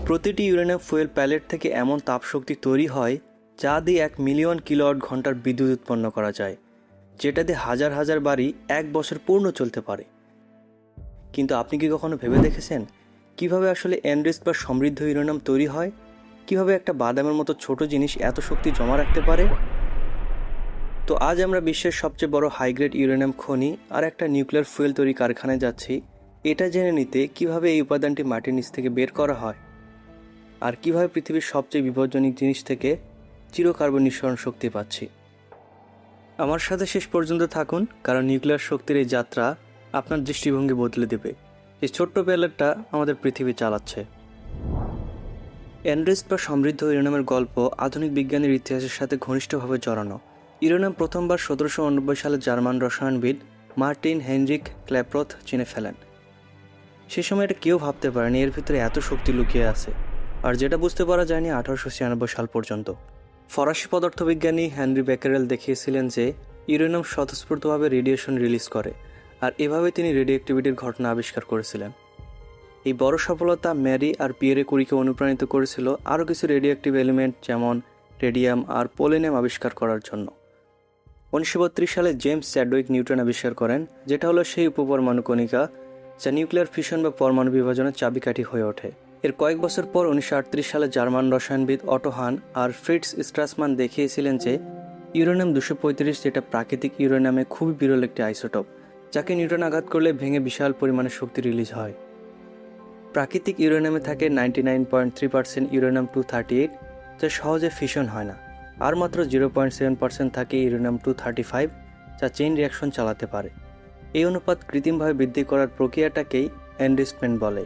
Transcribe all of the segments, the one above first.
প্রতিটি uranium fuel palette থেকে এমন তাপশক্তি তৈরি হয় যা দিয়ে 1 মিলিয়ন কিলোওয়াট ঘন্টার বিদ্যুৎ উৎপন্ন করা যায়, যেটা দিয়ে হাজার হাজার বাড়ি 1 বছর পূর্ণ চলতে পারে। কিন্তু আপনি কি কখনো ভেবে দেখেছেন কিভাবে আসলে এনরিচড বা সমৃদ্ধ ইউরেনিয়াম তৈরি হয়? কিভাবে একটা বাদামের মতো ছোট জিনিস এত শক্তি জমা রাখতে পারে? তো আজ আমরা বিশ্বের সবচেয়ে বড় হাইগ্রেড ইউরেনিয়াম খনি আর একটা নিউক্লিয়ার ফুয়েল তৈরি কারখানায় যাচ্ছি, এটা জেনে নিতে কিভাবে এই উপাদানটি মাটির নিচ থেকে বের করা হয় আর কিভাবে পৃথিবীর সবচেয়ে বিপজ্জনক জিনিস থেকে চিরকার্বন নিঃসরণ শক্তি পাচ্ছি। আমার সাথে শেষ পর্যন্ত থাকুন, কারণ নিউক্লিয়ার শক্তির এই যাত্রা আপনার দৃষ্টিভঙ্গি বদলে দেবে। এই ছোট্ট প্যালেটটা আমাদের পৃথিবী চালাচ্ছে। এনরিচড বা সমৃদ্ধ ইউরেনিয়ামের গল্প আধুনিক বিজ্ঞানের ইতিহাসের সাথে ঘনিষ্ঠভাবে জড়ানো। ইউরেনিয়াম প্রথমবার 1789 সালে জার্মান রসায়নবিদ মার্টিন হেনরিক ক্ল্যাপ্রথ চিনে ফেলেন। সে সময় এটা কেউ ভাবতে পারেনি এর ভিতরে এত শক্তি লুকিয়ে আছে, আর যেটা বুঝতে পারা যায়নি 1896 সাল পর্যন্ত। ফরাসি পদার্থবিজ্ঞানী হেনরি বেকারেল দেখিয়েছিলেন যে ইউরেনিয়াম স্বতঃস্ফূর্তভাবে রেডিয়েশন রিলিজ করে, আর এভাবে তিনি রেডিওঅ্যাক্টিভিটির ঘটনা আবিষ্কার করেছিলেন। এই বড় সফলতা ম্যারি আর পিয়েরে কুরিকে অনুপ্রাণিত করেছিল আরও কিছু রেডিওঅ্যাক্টিভ এলিমেন্ট যেমন রেডিয়াম আর পোলোনিয়াম আবিষ্কার করার জন্য। 1932 সালে জেমস চ্যাডউইক নিউটন আবিষ্কার করেন, যেটা হলো সেই উপপরমাণু কণিকা যা নিউক্লিয়ার ফিশন বা পরমাণু বিভাজনের চাবিকাঠি হয়ে ওঠে। এর কয়েক বছর পর 1938 সালে জার্মান রসায়নবিদ অটো হান আর ফ্রিটজ স্ট্রাসমান দেখিয়েছিলেন যে ইউরেনিয়াম 235, যেটা প্রাকৃতিক ইউরেনিয়ামে খুবই বিরল একটি আইসোটোপ, যাকে নিউটন আঘাত করলে ভেঙে বিশাল পরিমাণে শক্তি রিলিজ হয়। প্রাকৃতিক ইউরেনিয়ামে থাকে 99.3% ইউরেনিয়াম 238, যা সহজে ফিশন হয় না, আর মাত্র 0.7% থাকে ইউরেনিয়াম 235, যা চেইন রিয়াকশন চালাতে পারে। এই অনুপাত কৃত্রিমভাবে বৃদ্ধি করার প্রক্রিয়াটাকেই এনরিচমেন্ট বলে।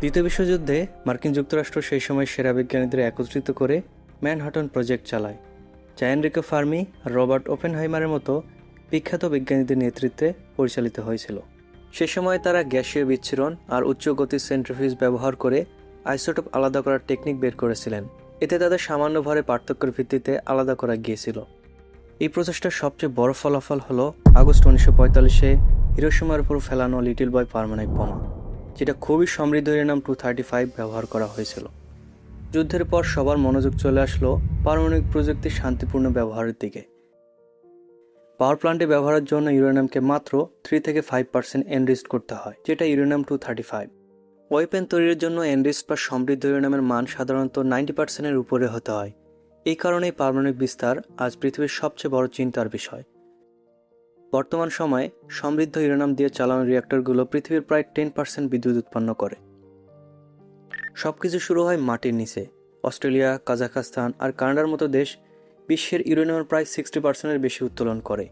দ্বিতীয় বিশ্বযুদ্ধে মার্কিন যুক্তরাষ্ট্র সেই সময় সেরা বিজ্ঞানীদের একত্রিত করে ম্যানহাটন প্রজেক্ট চালায়, যা এনরিকো ফার্মি আর রবার্ট ওপেনহাইমারের মতো বিখ্যাত বিজ্ঞানীদের নেতৃত্বে পরিচালিত হয়েছিল। সে সময় তারা গ্যাসীয় বিচ্ছুরণ আর উচ্চ গতির সেন্ট্রিফিউজ ব্যবহার করে আইসোটোপ আলাদা করার টেকনিক বের করেছিলেন। এতে তাদের সামান্য ভরে পার্থক্যের ভিত্তিতে আলাদা করা গিয়েছিল। এই প্রচেষ্টার সবচেয়ে বড় ফলাফল হলো আগস্ট 1945-এ হিরোশিমার উপর ফেলানো লিটল বয় পারমাণবিক বোমা, যেটা খুবই সমৃদ্ধ ইউরেনিয়াম 235 ব্যবহার করা হয়েছিল। যুদ্ধের পর সবার মনোযোগ চলে আসলো পারমাণবিক প্রযুক্তির শান্তিপূর্ণ ব্যবহারের দিকে। পাওয়ার প্ল্যান্টে ব্যবহারের জন্য ইউরেনিয়ামকে মাত্র 3 থেকে 5% এনরিচড করতে হয়, যেটা ইউরেনিয়াম 235। ওয়েপেন তৈরির জন্য এনরিচড বা সমৃদ্ধ ইউরেনিয়ামের মান সাধারণত 90%-এর উপরে হতে হয়। এই কারণেই পারমাণবিক বিস্তার আজ পৃথিবীর সবচেয়ে বড় চিন্তার বিষয়। বর্তমান সময়ে সমৃদ্ধ ইউরেনিয়াম দিয়ে চালানো রিঅ্যাক্টরগুলো পৃথিবীর প্রায় 10% বিদ্যুৎ উৎপন্ন করে। সবকিছু শুরু হয় মাটির নিচে। অস্ট্রেলিয়া, কাজাখস্তান আর কানাডার মতো দেশ বিশ্বের ইউরেনিয়ামের প্রায় 60%-এর বেশি উত্তোলন করে।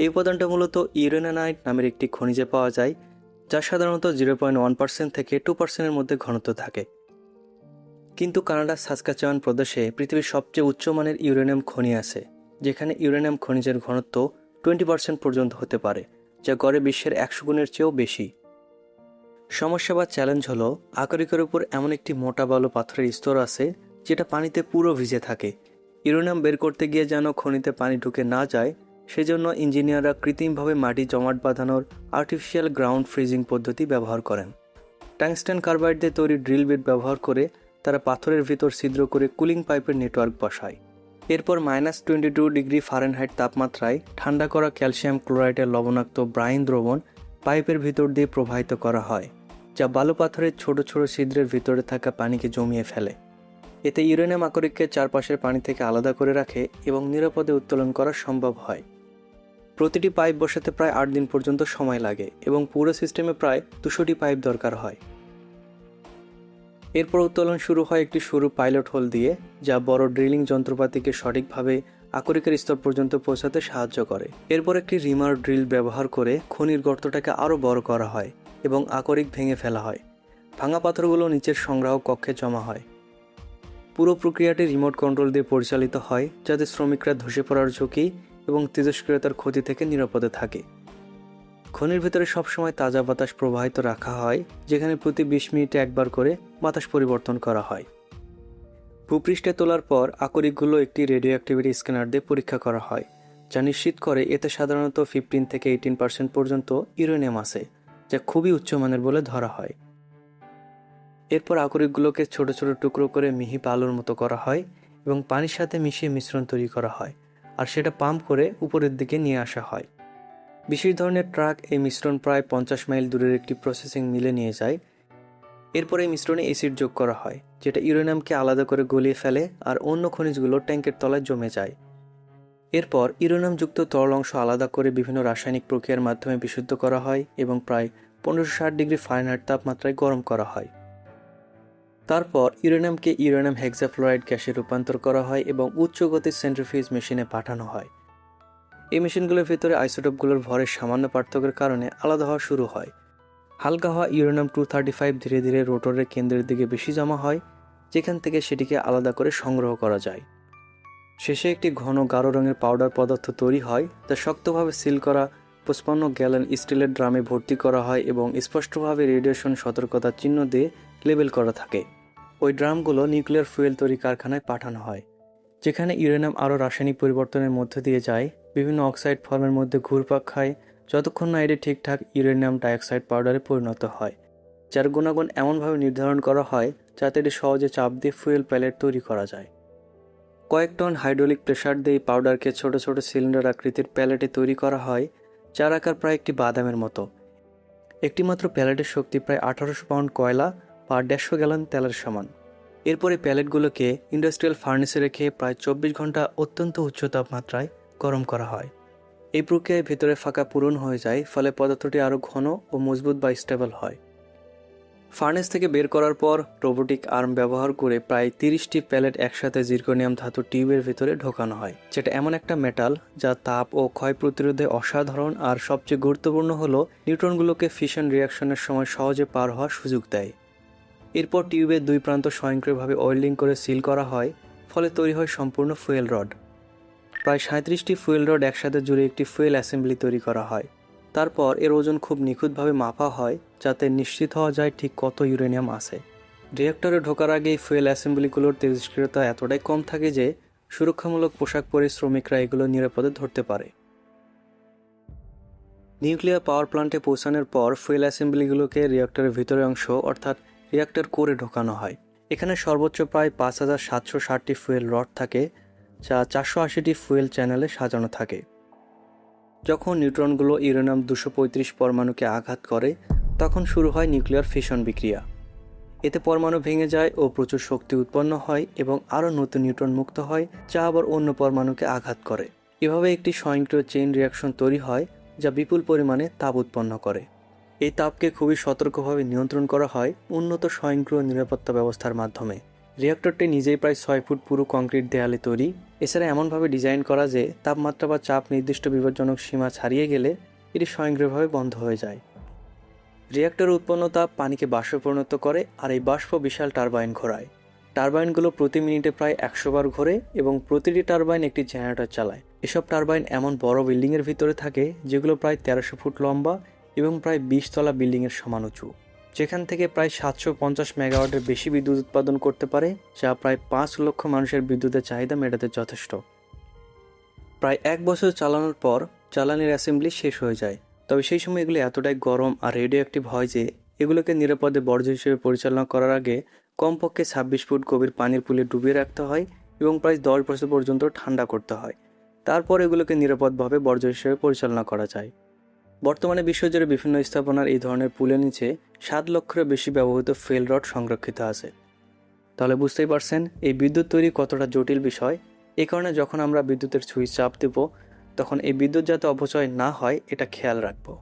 এই উপাদানটা মূলত ইউরেনানাইট নামের একটি খনিজে পাওয়া যায়, যা সাধারণত 0.1% থেকে 2%-এর মধ্যে ঘনত্ব থাকে। কিন্তু কানাডার সাসকাচুয়ান প্রদেশে পৃথিবীর সবচেয়ে উচ্চমানের ইউরেনিয়াম খনি আছে, যেখানে ইউরেনিয়াম খনিজের ঘনত্ব 20% পর্যন্ত হতে পারে, যা গড়ে বিশ্বের 100 গুণের চেয়েও বেশি। সমস্যা বা চ্যালেঞ্জ হলো আকরিকের উপর এমন একটি মোটা বালু পাথরের স্তর আছে যেটা পানিতে পুরো ভিজে থাকে। ইউরেনিয়াম বের করতে গিয়ে যেন খনিতে পানি ঢুকে না যায়, সেজন্য ইঞ্জিনিয়াররা কৃত্রিমভাবে মাটি জমাট বাঁধানোর আর্টিফিশিয়াল গ্রাউন্ড ফ্রিজিং পদ্ধতি ব্যবহার করেন। টাংস্টেন কার্বাইড দিয়ে তৈরি ড্রিল বিট ব্যবহার করে তারা পাথরের ভিতর ছিদ্র করে কুলিং পাইপের নেটওয়ার্ক বসায়। এরপর -22 ডিগ্রি ফারেনহাইট তাপমাত্রায় ঠান্ডা করা ক্যালসিয়াম ক্লোরাইডের লবণাক্ত ব্রাইন দ্রবণ পাইপের ভিতর দিয়ে প্রবাহিত করা হয়, যা বালু পাথরের ছোট ছোট ছিদ্রের ভিতরে থাকা পানিকে জমিয়ে ফেলে। এতে ইউরেনিয়াম আকরিককে চারপাশের পানি থেকে আলাদা করে রাখে এবং নিরাপদে উত্তোলন করা সম্ভব হয়। প্রতিটি পাইপ বসাতে প্রায় 8 দিন পর্যন্ত সময় লাগে এবং পুরো সিস্টেমে প্রায় 200টি পাইপ দরকার হয়। এরপর উত্তোলন শুরু হয় একটি সরু পাইলট হোল দিয়ে, যা বড় ড্রিলিং যন্ত্রপাতিকে সঠিকভাবে আকরিকের স্তর পর্যন্ত পৌঁছাতে সাহায্য করে। এরপর একটি রিমার ড্রিল ব্যবহার করে খনির গর্তটাকে আরও বড় করা হয় এবং আকরিক ভেঙে ফেলা হয়। ভাঙা পাথরগুলো নিচের সংগ্রহ কক্ষে জমা হয়। পুরো প্রক্রিয়াটি রিমোট কন্ট্রোল দিয়ে পরিচালিত হয়, যাতে শ্রমিকরা ধসে পড়ার ঝুঁকি এবং তেজস্ক্রিয়তার ক্ষতি থেকে নিরাপদে থাকে। খনির ভিতরে সবসময় তাজা বাতাস প্রবাহিত রাখা হয়, যেখানে প্রতি 20 মিনিটে একবার করে বাতাস পরিবর্তন করা হয়। ভূপৃষ্ঠে তোলার পর আকরিকগুলো একটি রেডিও অ্যাক্টিভিটি স্ক্যানার দিয়ে পরীক্ষা করা হয়, যা নিশ্চিত করে এতে সাধারণত 15 থেকে 18% পর্যন্ত ইউরেনিয়াম আছে, যা খুবই উচ্চমানের বলে ধরা হয়। এরপর আকরিকগুলোকে ছোট ছোট টুকরো করে মিহি বালুর মতো করা হয় এবং পানির সাথে মিশিয়ে মিশ্রণ তৈরি করা হয়, আর সেটা পাম্প করে উপরের দিকে নিয়ে আসা হয়। বিশেষ ধরনের ট্রাক এই মিশ্রণ প্রায় 50 মাইল দূরের একটি প্রসেসিং মিলে নিয়ে যায়। এরপর এই মিশ্রণে অ্যাসিড যোগ করা হয়, যেটা ইউরেনিয়ামকে আলাদা করে গলিয়ে ফেলে আর অন্য খনিজগুলো ট্যাঙ্কের তলায় জমে যায়। এরপর ইউরেনিয়ামযুক্ত তরল অংশ আলাদা করে বিভিন্ন রাসায়নিক প্রক্রিয়ার মাধ্যমে বিশুদ্ধ করা হয় এবং প্রায় 1560 ডিগ্রি ফারেনহাইট তাপমাত্রায় গরম করা হয়। তারপর ইউরেনিয়ামকে ইউরেনিয়াম হেক্সাফ্লোরাইড গ্যাসে রূপান্তর করা হয় এবং উচ্চ গতির সেন্ট্রিফিউজ মেশিনে পাঠানো হয়। এই মেশিনগুলোর ভিতরে আইসোটোপগুলোর ভরের সামান্য পার্থক্যের কারণে আলাদা হওয়া শুরু হয়। হালকা হওয়া ইউরেনিয়াম 235 ধীরে ধীরে রোটরের কেন্দ্রের দিকে বেশি জমা হয়, যেখান থেকে সেটিকে আলাদা করে সংগ্রহ করা যায়। শেষে একটি ঘন গাঢ় রঙের পাউডার পদার্থ তৈরি হয়, যা শক্তভাবে সিল করা 55 গ্যালন স্টিলের ড্রামে ভর্তি করা হয় এবং স্পষ্টভাবে রেডিয়েশন সতর্কতার চিহ্ন দিয়ে লেবেল করা থাকে। ওই ড্রামগুলো নিউক্লিয়ার ফুয়েল তৈরি কারখানায় পাঠানো হয়, যেখানে ইউরেনিয়াম আরও রাসায়নিক পরিবর্তনের মধ্য দিয়ে যায়, বিভিন্ন অক্সাইড ফর্মের মধ্যে ঘুরপাক খায়, যতক্ষণ না এটি ঠিকঠাক ইউরেনিয়াম ডাইঅক্সাইড পাউডারে পরিণত হয়, যার গুণাগুণ এমনভাবে নির্ধারণ করা হয় যাতে এটি সহজে চাপ দিয়ে ফুয়েল প্যালেট তৈরি করা যায়। কয়েক টন হাইড্রোলিক প্রেসার দিয়ে পাউডারকে ছোট ছোট সিলিন্ডার আকৃতির প্যালেটে তৈরি করা হয়, যার আকার প্রায় একটি বাদামের মতো। একটিমাত্র প্যালেটের শক্তি প্রায় 1800 পাউন্ড কয়লা বা 150 গ্যালন তেলের সমান। এরপরে প্যালেটগুলোকে ইন্ডাস্ট্রিয়াল ফার্নেসে রেখে প্রায় 24 ঘন্টা অত্যন্ত উচ্চ তাপমাত্রায় গরম করা হয়। এই প্রক্রিয়ায় ভেতরে ফাঁকা পূরণ হয়ে যায়, ফলে পদার্থটি আরও ঘন ও মজবুত বা স্টেবল হয়। ফার্নেস থেকে বের করার পর রোবোটিক আর্ম ব্যবহার করে প্রায় 30টি প্যালেট একসাথে জিরকনিয়াম ধাতু টিউবের ভেতরে ঢোকানো হয়, যেটা এমন একটা মেটাল যা তাপ ও ক্ষয় প্রতিরোধে অসাধারণ, আর সবচেয়ে গুরুত্বপূর্ণ হলো নিউট্রনগুলোকে ফিশন রিঅ্যাকশনের সময় সহজে পার হওয়ার সুযোগ দেয়। এরপর টিউবের দুই প্রান্ত স্বয়ংক্রিয়ভাবে ওয়েল্ডিং করে সিল করা হয়, ফলে তৈরি হয় সম্পূর্ণ ফুয়েল রড। প্রায় 37টি ফুয়েল রড একসাথে জুড়ে একটি ফুয়েল অ্যাসেম্বলি তৈরি করা হয়। তারপর এর ওজন খুব নিখুঁতভাবে মাপা হয়, যাতে নিশ্চিত হওয়া যায় ঠিক কত ইউরেনিয়াম আছে। রিঅ্যাক্টরে ঢোকার আগে এই ফুয়েল অ্যাসেম্বলিগুলোর তেজস্ক্রিয়তা এতটাই কম থাকে যে সুরক্ষামূলক পোশাক পরে শ্রমিকরা এগুলো নিরাপদে ধরতে পারে। নিউক্লিয়ার পাওয়ার প্ল্যান্টে পৌঁছানোর পর ফুয়েল অ্যাসেম্বলিগুলোকে রিঅ্যাক্টরের ভিতরের অংশ অর্থাৎ রিঅ্যাক্টর কোরে ঢোকানো হয়। এখানে সর্বোচ্চ প্রায় 5760টি ফুয়েল রড থাকে, যা 480টি ফুয়েল চ্যানেলে সাজানো থাকে। যখন নিউট্রনগুলো ইউরেনিয়াম 235 পরমাণুকে আঘাত করে, তখন শুরু হয় নিউক্লিয়ার ফিশন বিক্রিয়া। এতে পরমাণু ভেঙে যায় ও প্রচুর শক্তি উৎপন্ন হয় এবং আরও নতুন নিউট্রন মুক্ত হয়, যা আবার অন্য পরমাণুকে আঘাত করে। এভাবে একটি স্বয়ংক্রিয় চেইন রিঅ্যাকশন তৈরি হয়, যা বিপুল পরিমাণে তাপ উৎপন্ন করে। এই তাপকে খুবই সতর্কভাবে নিয়ন্ত্রণ করা হয় উন্নত স্বয়ংক্রিয় নিরাপত্তা ব্যবস্থার মাধ্যমে। রিঅ্যাক্টরটি নিজেই প্রায় 6 ফুট পুরো কংক্রিট দেয়ালে তৈরি। এছাড়া এমনভাবে ডিজাইন করা যে তাপমাত্রা বা চাপ নির্দিষ্ট বিপজ্জনক সীমা ছাড়িয়ে গেলে এটি স্বয়ংক্রিয়ভাবে বন্ধ হয়ে যায়। রিঅ্যাক্টরে উৎপন্ন তাপ পানিকে বাষ্পে পরিণত করে, আর এই বাষ্প বিশাল টারবাইন ঘোরায়। টারবাইনগুলো প্রতি মিনিটে প্রায় 100 বার ঘোরে এবং প্রতিটি টারবাইন একটি জেনারেটর চালায়। এসব টারবাইন এমন বড় বিল্ডিংয়ের ভিতরে থাকে যেগুলো প্রায় 1300 ফুট লম্বা এবং প্রায় 20 তলা বিল্ডিংয়ের সমান উঁচু, যেখান থেকে প্রায় 750 মেগাওয়াটের বেশি বিদ্যুৎ উৎপাদন করতে পারে, যা প্রায় 5 লক্ষ মানুষের বিদ্যুতের চাহিদা মেটাতে যথেষ্ট। প্রায় 1 বছর চালানোর পর জ্বালানির অ্যাসেম্বলি শেষ হয়ে যায়, তবে সেই সময় এগুলো এতটাই গরম আর রেডিও অ্যাক্টিভ হয় যে এগুলোকে নিরাপদে বর্জ্য হিসেবে পরিচালনা করার আগে কমপক্ষে 26 ফুট গভীর পানির পুলে ডুবিয়ে রাখতে হয় এবং প্রায় 10 বছর পর্যন্ত ঠান্ডা করতে হয়। তারপর এগুলোকে নিরাপদভাবে বর্জ্য হিসেবে পরিচালনা করা যায়। বর্তমানে বিশ্বজুড়ে বিভিন্ন স্থাপনার এই ধরনের পুলের নিচে 7 লক্ষেরও বেশি ব্যবহৃত ফুয়েল রড সংরক্ষিত আছে। তাহলে বুঝতেই পারছেন এই বিদ্যুৎ তৈরি কতটা জটিল বিষয়। এই কারণে যখন আমরা বিদ্যুতের সুইচ চাপ দেব, তখন এই বিদ্যুৎ যাতে অপচয় না হয় এটা খেয়াল রাখবো।